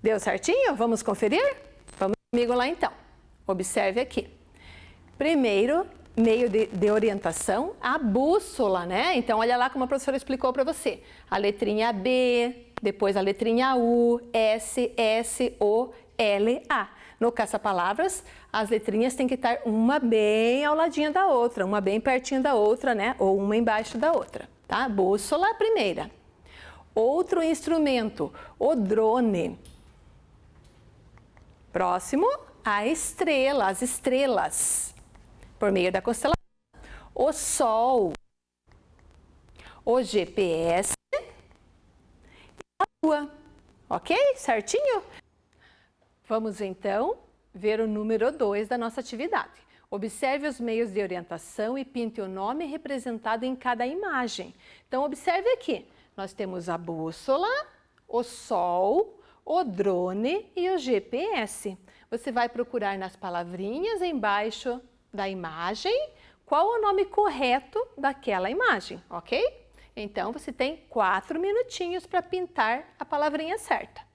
Deu certinho? Vamos conferir? Vamos comigo lá então. Observe aqui. Primeiro, meio de orientação, a bússola, né? Então, olha lá como a professora explicou para você. A letrinha B, depois a letrinha U, S, S, O, L, A. No caça-palavras, as letrinhas têm que estar uma bem ao ladinho da outra, uma bem pertinho da outra, né? Ou uma embaixo da outra, tá? Bússola, primeira. Outro instrumento, o drone. Próximo, a estrela, as estrelas, por meio da constelação. O Sol, o GPS e a Lua. Ok? Certinho? Vamos então ver o número 2 da nossa atividade. Observe os meios de orientação e pinte o nome representado em cada imagem. Então, observe aqui. Nós temos a bússola, o Sol, o drone e o GPS. Você vai procurar nas palavrinhas embaixo da imagem qual o nome correto daquela imagem, ok? Então, você tem 4 minutinhos para pintar a palavrinha certa.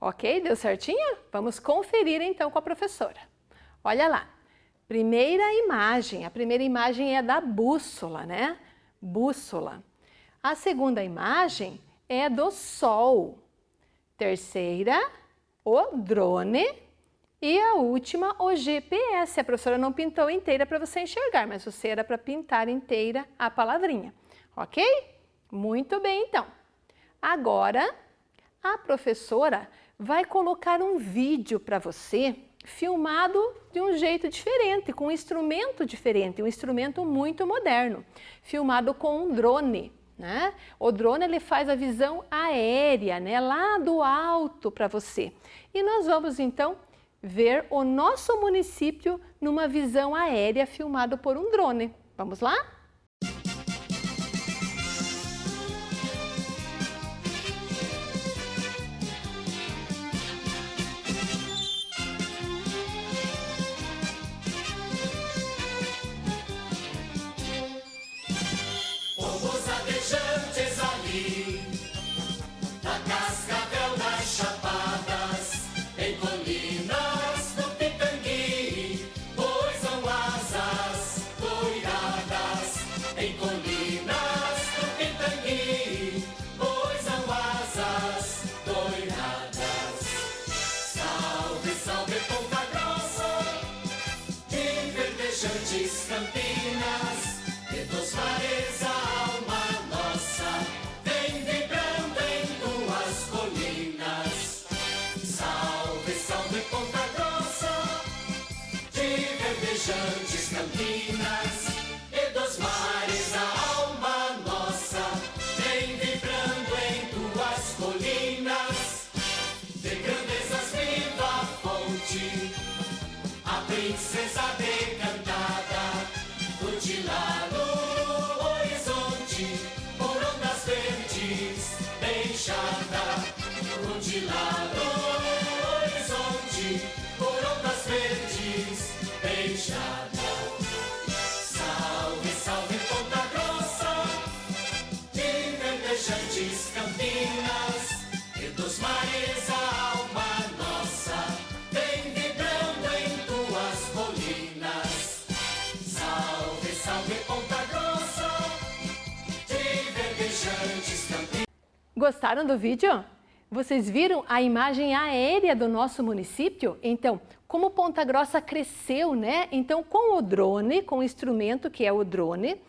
Ok? Deu certinho? Vamos conferir então com a professora. Olha lá. Primeira imagem. A primeira imagem é da bússola, né? Bússola. A segunda imagem é do sol. Terceira, o drone. E a última, o GPS. A professora não pintou inteira para você enxergar, mas você era para pintar inteira a palavrinha. Ok? Muito bem, então. Agora, a professora vai colocar um vídeo para você filmado de um jeito diferente, com um instrumento diferente, um instrumento muito moderno, filmado com um drone, né? O drone ele faz a visão aérea, né? Lá do alto para você. E nós vamos então ver o nosso município numa visão aérea filmado por um drone. Vamos lá? Pomos adejantes ali, na Cascavel, nas Chapadas, em colinas do Pitangui, poisam asas doiradas. Em colinas do Pitangui, poisam asas doiradas. Salve, salve Ponta Grossa, de verdejantes Campinas, e dos mares a alma nossa vem vibrando em tuas colinas. Salve, salve Ponta Grossa, de verdejantes Campinas, e dos mares a alma nossa vem vibrando em tuas colinas. De grandezas viva a fonte, a princesa decantada, rutilada no horizonte, por ondas verdes, beijada. Rutilada no horizonte, por ondas verdes, beijada. Salve, salve Ponta Grossa, de verdejantes Campinas, e dos mares a alma nossa vem vibrando em tuas colinas. Salve, salve Ponta Grossa, de verdejantes Campinas. Gostaram do vídeo? Vocês viram a imagem aérea do nosso município? Então, como Ponta Grossa cresceu, né? Então, com o drone, com o instrumento que é o drone,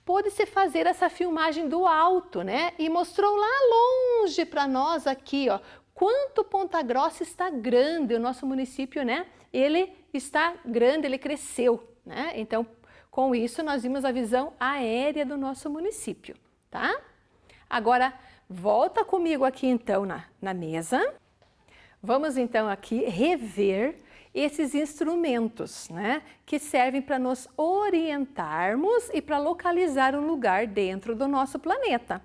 pôde-se fazer essa filmagem do alto, né? E mostrou lá longe para nós aqui, ó, quanto Ponta Grossa está grande, o nosso município, né? Ele está grande, ele cresceu, né? Então, com isso, nós vimos a visão aérea do nosso município, tá? Agora, volta comigo aqui então na mesa. Vamos então aqui rever esses instrumentos, né, que servem para nos orientarmos e para localizar um lugar dentro do nosso planeta.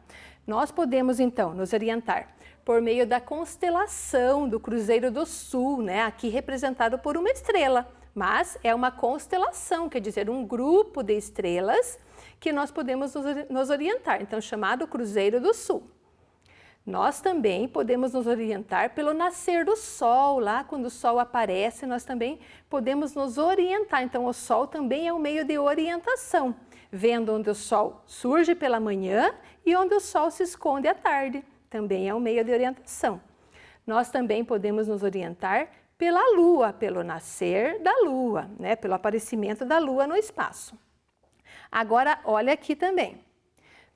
Nós podemos então nos orientar por meio da constelação do Cruzeiro do Sul, né, aqui representado por uma estrela, mas é uma constelação, quer dizer, um grupo de estrelas que nós podemos nos orientar, então chamado Cruzeiro do Sul. Nós também podemos nos orientar pelo nascer do sol, lá quando o sol aparece, nós também podemos nos orientar. Então o sol também é um meio de orientação, vendo onde o sol surge pela manhã e onde o sol se esconde à tarde, também é um meio de orientação. Nós também podemos nos orientar pela lua, pelo nascer da lua, né? Pelo aparecimento da lua no espaço. Agora, olha aqui também,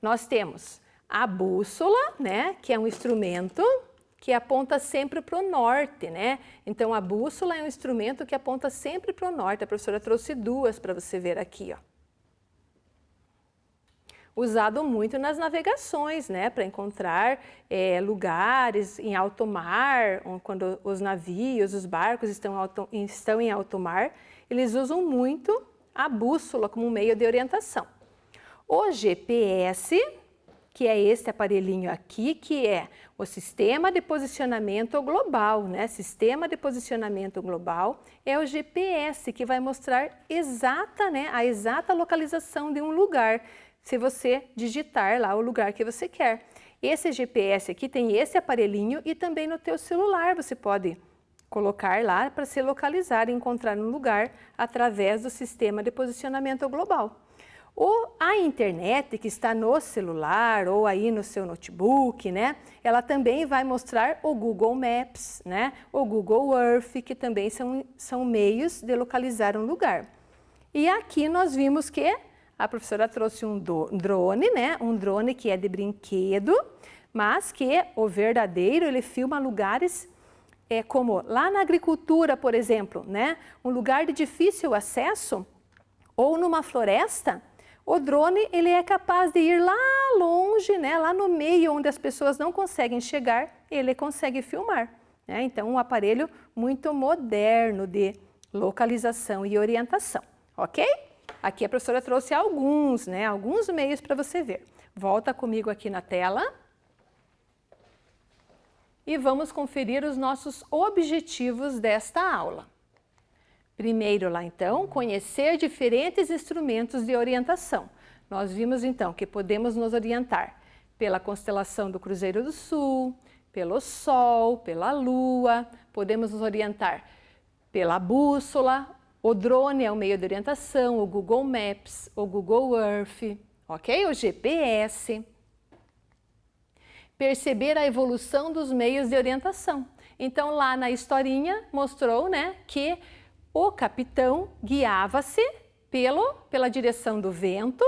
nós temos a bússola, né, que é um instrumento que aponta sempre para o norte, né? Então, a bússola é um instrumento que aponta sempre para o norte. A professora trouxe duas para você ver aqui, ó. Usado muito nas navegações, né, para encontrar lugares em alto mar, quando os navios, os barcos estão em alto mar, eles usam muito a bússola como meio de orientação. O GPS, que é este aparelhinho aqui, que é o Sistema de Posicionamento Global, né? Sistema de Posicionamento Global é o GPS, que vai mostrar a exata localização de um lugar, se você digitar lá o lugar que você quer. Esse GPS aqui tem esse aparelhinho e também no teu celular você pode colocar lá para se localizar e encontrar um lugar através do sistema de posicionamento global. Ou a internet que está no celular ou aí no seu notebook, né? Ela também vai mostrar o Google Maps, né? O Google Earth, que também são meios de localizar um lugar. E aqui nós vimos que a professora trouxe um drone, né? Um drone que é de brinquedo, mas que o verdadeiro, ele filma lugares como lá na agricultura, por exemplo, né? Um lugar de difícil acesso ou numa floresta. O drone, ele é capaz de ir lá longe, né, lá no meio onde as pessoas não conseguem chegar, ele consegue filmar. Né? Então, um aparelho muito moderno de localização e orientação, ok? Aqui a professora trouxe alguns meios para você ver. Volta comigo aqui na tela. E vamos conferir os nossos objetivos desta aula. Primeiro lá então, conhecer diferentes instrumentos de orientação. Nós vimos então que podemos nos orientar pela constelação do Cruzeiro do Sul, pelo Sol, pela Lua, podemos nos orientar pela bússola, o drone é o meio de orientação, o Google Maps, o Google Earth, ok? O GPS. Perceber a evolução dos meios de orientação. Então lá na historinha mostrou, né, que o capitão guiava-se pela direção do vento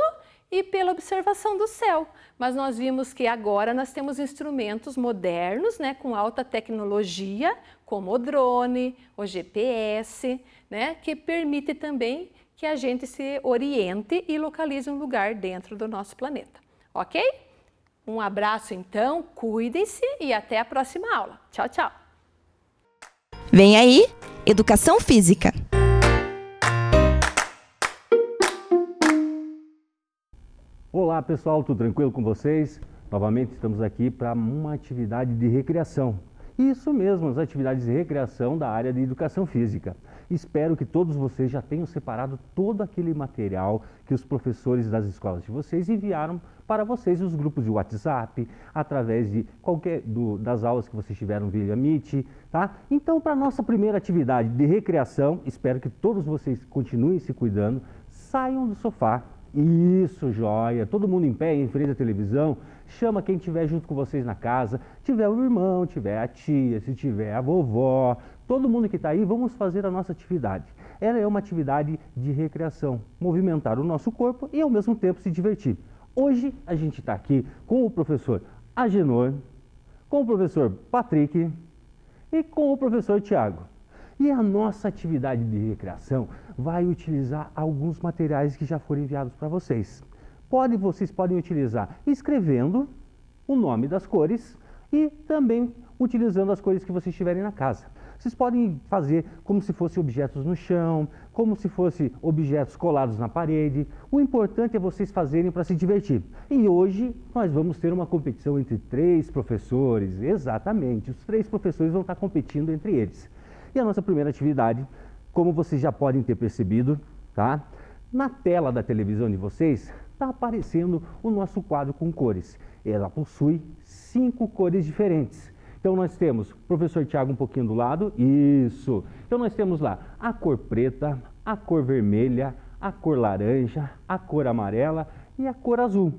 e pela observação do céu. Mas nós vimos que agora nós temos instrumentos modernos, né, com alta tecnologia, como o drone, o GPS, né, que permite também que a gente se oriente e localize um lugar dentro do nosso planeta. Ok? Um abraço então, cuidem-se e até a próxima aula. Tchau, tchau! Vem aí, Educação Física. Olá pessoal, tudo tranquilo com vocês? Novamente estamos aqui para uma atividade de recreação. Isso mesmo, as atividades de recreação da área de Educação Física. Espero que todos vocês já tenham separado todo aquele material que os professores das escolas de vocês enviaram para vocês nos grupos de WhatsApp, através de das aulas que vocês tiveram via Meet, tá? Então, para a nossa primeira atividade de recreação, espero que todos vocês continuem se cuidando, saiam do sofá. Isso, joia! Todo mundo em pé, em frente à televisão, chama quem estiver junto com vocês na casa, tiver o irmão, tiver a tia, se tiver a vovó, todo mundo que está aí, vamos fazer a nossa atividade. Ela é uma atividade de recreação, movimentar o nosso corpo e ao mesmo tempo se divertir. Hoje a gente está aqui com o professor Agenor, com o professor Patrick e com o professor Tiago. E a nossa atividade de recreação vai utilizar alguns materiais que já foram enviados para vocês. Vocês podem utilizar escrevendo o nome das cores e também utilizando as cores que vocês tiverem na casa. Vocês podem fazer como se fossem objetos no chão, como se fossem objetos colados na parede. O importante é vocês fazerem para se divertir. E hoje nós vamos ter uma competição entre 3 professores, exatamente. Os 3 professores vão estar competindo entre eles. E a nossa primeira atividade, como vocês já podem ter percebido, tá? Na tela da televisão de vocês está aparecendo o nosso quadro com cores. Ela possui 5 cores diferentes. Então nós temos o professor Tiago um pouquinho do lado, isso. Então nós temos lá a cor preta, a cor vermelha, a cor laranja, a cor amarela e a cor azul,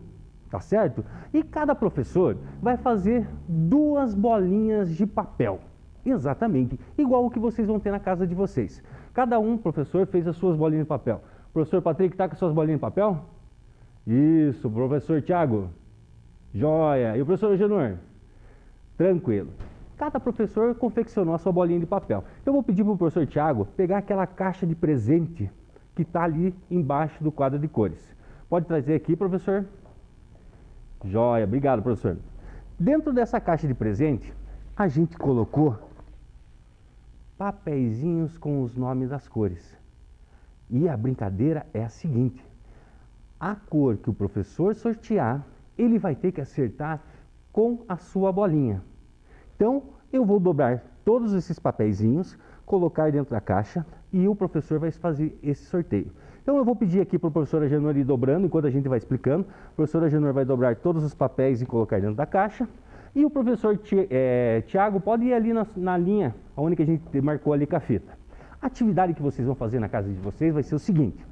tá certo? E cada professor vai fazer 2 bolinhas de papel, exatamente, igual o que vocês vão ter na casa de vocês. Cada professor fez as suas bolinhas de papel. O professor Patrick está com as suas bolinhas de papel? Isso, professor Tiago, joia. E o professor Agenor? Tranquilo. Cada professor confeccionou a sua bolinha de papel. Eu vou pedir para o professor Tiago pegar aquela caixa de presente que está ali embaixo do quadro de cores. Pode trazer aqui, professor? Joia, obrigado, professor. Dentro dessa caixa de presente, a gente colocou papeizinhos com os nomes das cores. E a brincadeira é a seguinte: a cor que o professor sortear, ele vai ter que acertar com a sua bolinha. Então, eu vou dobrar todos esses papeizinhos, colocar dentro da caixa e o professor vai fazer esse sorteio. Então eu vou pedir aqui para a professora Genor ir dobrando, enquanto a gente vai explicando. A professora Genor vai dobrar todos os papéis e colocar dentro da caixa. E o professor Tiago pode ir ali na linha, onde que a gente marcou ali com a fita. A atividade que vocês vão fazer na casa de vocês vai ser o seguinte.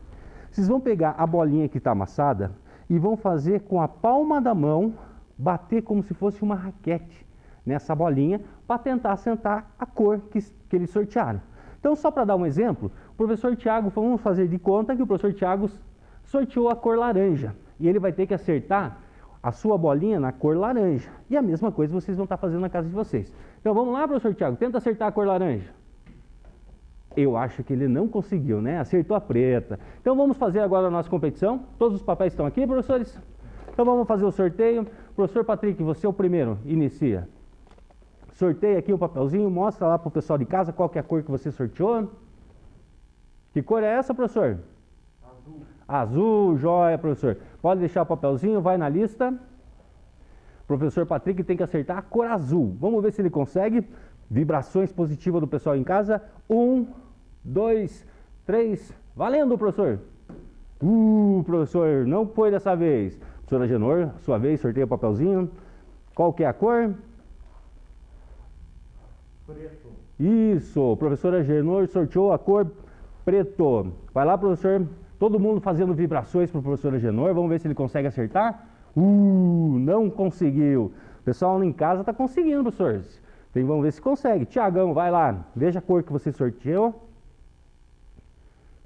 Vocês vão pegar a bolinha que está amassada e vão fazer com a palma da mão, bater como se fosse uma raquete nessa bolinha, para tentar acertar a cor que eles sortearam. Então, só para dar um exemplo, o professor Tiago, vamos fazer de conta que o professor Tiago sorteou a cor laranja. E ele vai ter que acertar a sua bolinha na cor laranja. E a mesma coisa vocês vão estar fazendo na casa de vocês. Então, vamos lá, professor Tiago, tenta acertar a cor laranja. Eu acho que ele não conseguiu, né? Acertou a preta. Então, vamos fazer agora a nossa competição. Todos os papéis estão aqui, professores? Então, vamos fazer o sorteio. Professor Patrick, você é o primeiro, inicia. Sorteia aqui o papelzinho, mostra lá para o pessoal de casa qual que é a cor que você sorteou. Que cor é essa, professor? Azul. Azul, joia, professor. Pode deixar o papelzinho, vai na lista. Professor Patrick tem que acertar a cor azul. Vamos ver se ele consegue. Vibrações positivas do pessoal em casa. 1, 2, 3. Valendo, professor. Professor, não foi dessa vez. Professora Genor, sua vez, sorteia o papelzinho. Qual que é a cor? Preto. Isso, professora Genor sorteou a cor preto. Vai lá, professor. Todo mundo fazendo vibrações para a professora Genor. Vamos ver se ele consegue acertar. Não conseguiu. O pessoal em casa está conseguindo, professores. Vamos ver se consegue. Tiagão, vai lá. Veja a cor que você sorteou.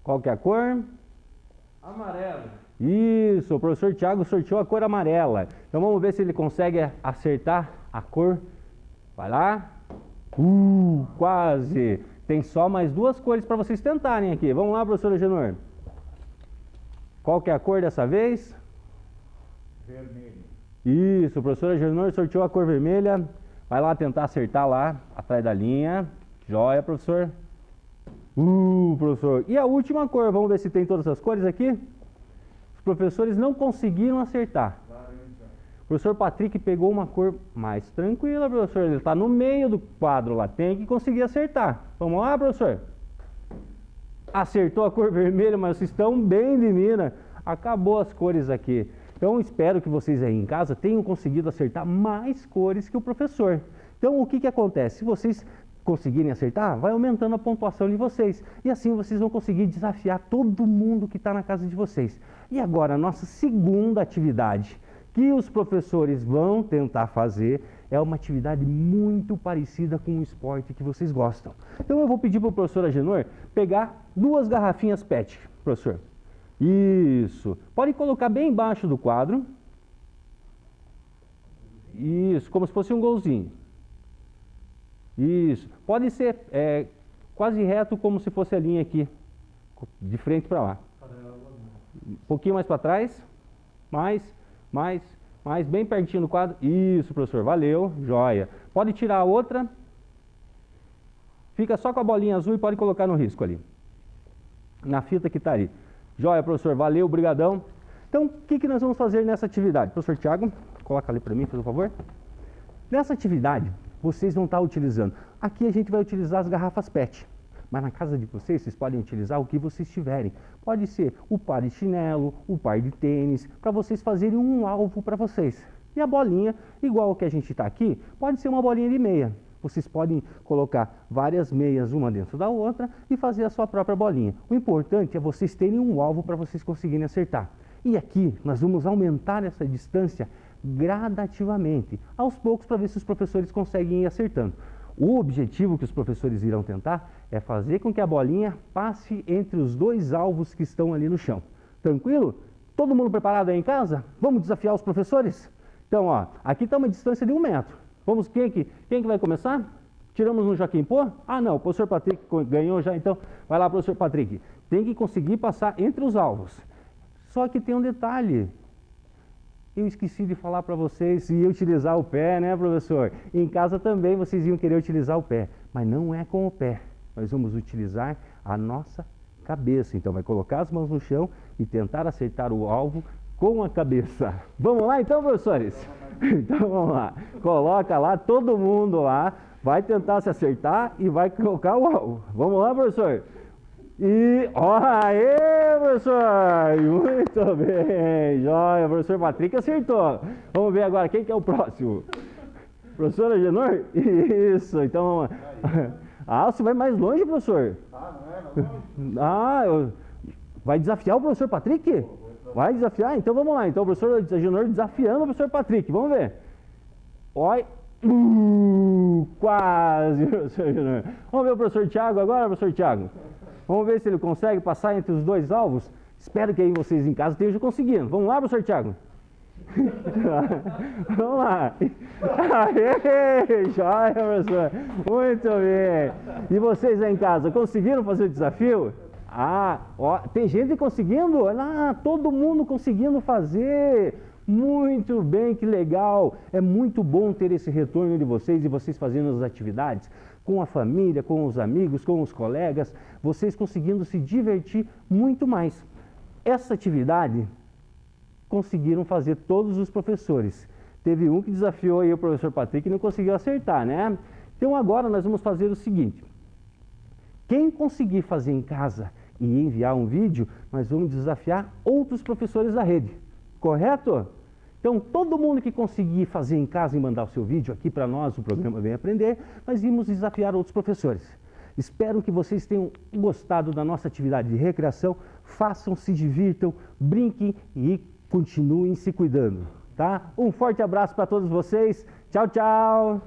Qual que é a cor? Amarelo. Isso, o professor Tiago sorteou a cor amarela. Então vamos ver se ele consegue acertar a cor. Vai lá. Quase. Tem só mais duas cores para vocês tentarem aqui. Vamos lá, professora Genor. Qual que é a cor dessa vez? Vermelho. Isso, professora Genor sorteou a cor vermelha. Vai lá tentar acertar lá, atrás da linha. Joia, professor. Professor. E a última cor, vamos ver se tem todas as cores aqui. Os professores não conseguiram acertar. O professor Patrick pegou uma cor mais tranquila, professor. Ele está no meio do quadro lá, tem que conseguir acertar. Vamos lá, professor? Acertou a cor vermelha, mas vocês estão bem de mira. Acabou as cores aqui. Então, espero que vocês aí em casa tenham conseguido acertar mais cores que o professor. Então, o que acontece? Se vocês conseguirem acertar, vai aumentando a pontuação de vocês. E assim vocês vão conseguir desafiar todo mundo que está na casa de vocês. E agora, a nossa segunda atividade que os professores vão tentar fazer é uma atividade muito parecida com o esporte que vocês gostam. Então, eu vou pedir para a professora Genor pegar 2 garrafinhas PET, professor. Isso. Pode colocar bem embaixo do quadro. Isso, como se fosse um golzinho. Isso. Pode ser quase reto, como se fosse a linha aqui, de frente para lá. Um pouquinho mais para trás. Mais, bem pertinho do quadro. Isso, professor, valeu, joia. Pode tirar a outra. Fica só com a bolinha azul e pode colocar no risco ali. Na fita que está ali. Joia, professor, valeu, brigadão. Então, o que nós vamos fazer nessa atividade? Professor Tiago, coloca ali para mim, por favor. Nessa atividade, vocês vão estar utilizando. Aqui a gente vai utilizar as garrafas PET. Mas na casa de vocês, vocês podem utilizar o que vocês tiverem. Pode ser o par de chinelo, o par de tênis, para vocês fazerem um alvo para vocês. E a bolinha, igual que a gente está aqui, pode ser uma bolinha de meia. Vocês podem colocar várias meias uma dentro da outra e fazer a sua própria bolinha. O importante é vocês terem um alvo para vocês conseguirem acertar. E aqui nós vamos aumentar essa distância gradativamente, aos poucos, para ver se os professores conseguem ir acertando. O objetivo que os professores irão tentar é fazer com que a bolinha passe entre os 2 alvos que estão ali no chão. Tranquilo? Todo mundo preparado aí em casa? Vamos desafiar os professores? Então, ó, aqui está uma distância de 1 metro. Vamos, quem que vai começar? Tiramos no Joaquim Pô? Ah, não, o professor Patrick ganhou já, então. Vai lá, professor Patrick. Tem que conseguir passar entre os alvos. Só que tem um detalhe. Eu esqueci de falar para vocês se ia utilizar o pé, né, professor? Em casa também vocês iam querer utilizar o pé. Mas não é com o pé. Nós vamos utilizar a nossa cabeça. Então, vai colocar as mãos no chão e tentar acertar o alvo com a cabeça. Vamos lá, então, professores? Então vamos lá, coloca lá, todo mundo lá, vai tentar se acertar e vai colocar o alvo. Vamos lá, professor? E, ó, aê, professor! Muito bem, joia, o professor Patrick acertou. Vamos ver agora, quem que é o próximo? Professora Genor? Isso, então, ah, você vai mais longe, professor? Vai desafiar o professor Patrick? Vai desafiar? Então vamos lá, então o professor Genor desafiando o professor Patrick, vamos ver. Olha, quase, professor Genor. Vamos ver o professor Thiago agora, professor Thiago. Vamos ver se ele consegue passar entre os dois alvos. Espero que aí vocês em casa estejam conseguindo. Vamos lá, professor Thiago? Vamos lá. Aê, joia, professor. Muito bem. E vocês aí em casa, conseguiram fazer o desafio? Ah, ó, tem gente conseguindo? Olha lá, todo mundo conseguindo fazer. Muito bem, que legal. É muito bom ter esse retorno de vocês e vocês fazendo as atividades com a família, com os amigos, com os colegas, vocês conseguindo se divertir muito mais. Essa atividade conseguiram fazer todos os professores. Teve um que desafiou aí o professor Patrick e não conseguiu acertar, né? Então agora nós vamos fazer o seguinte. Quem conseguir fazer em casa e enviar um vídeo, nós vamos desafiar outros professores da rede. Correto? Então, todo mundo que conseguir fazer em casa e mandar o seu vídeo aqui para nós, o programa Vem Aprender, nós vamos desafiar outros professores. Espero que vocês tenham gostado da nossa atividade de recreação. Façam, se divirtam, brinquem e continuem se cuidando, tá? Um forte abraço para todos vocês. Tchau, tchau!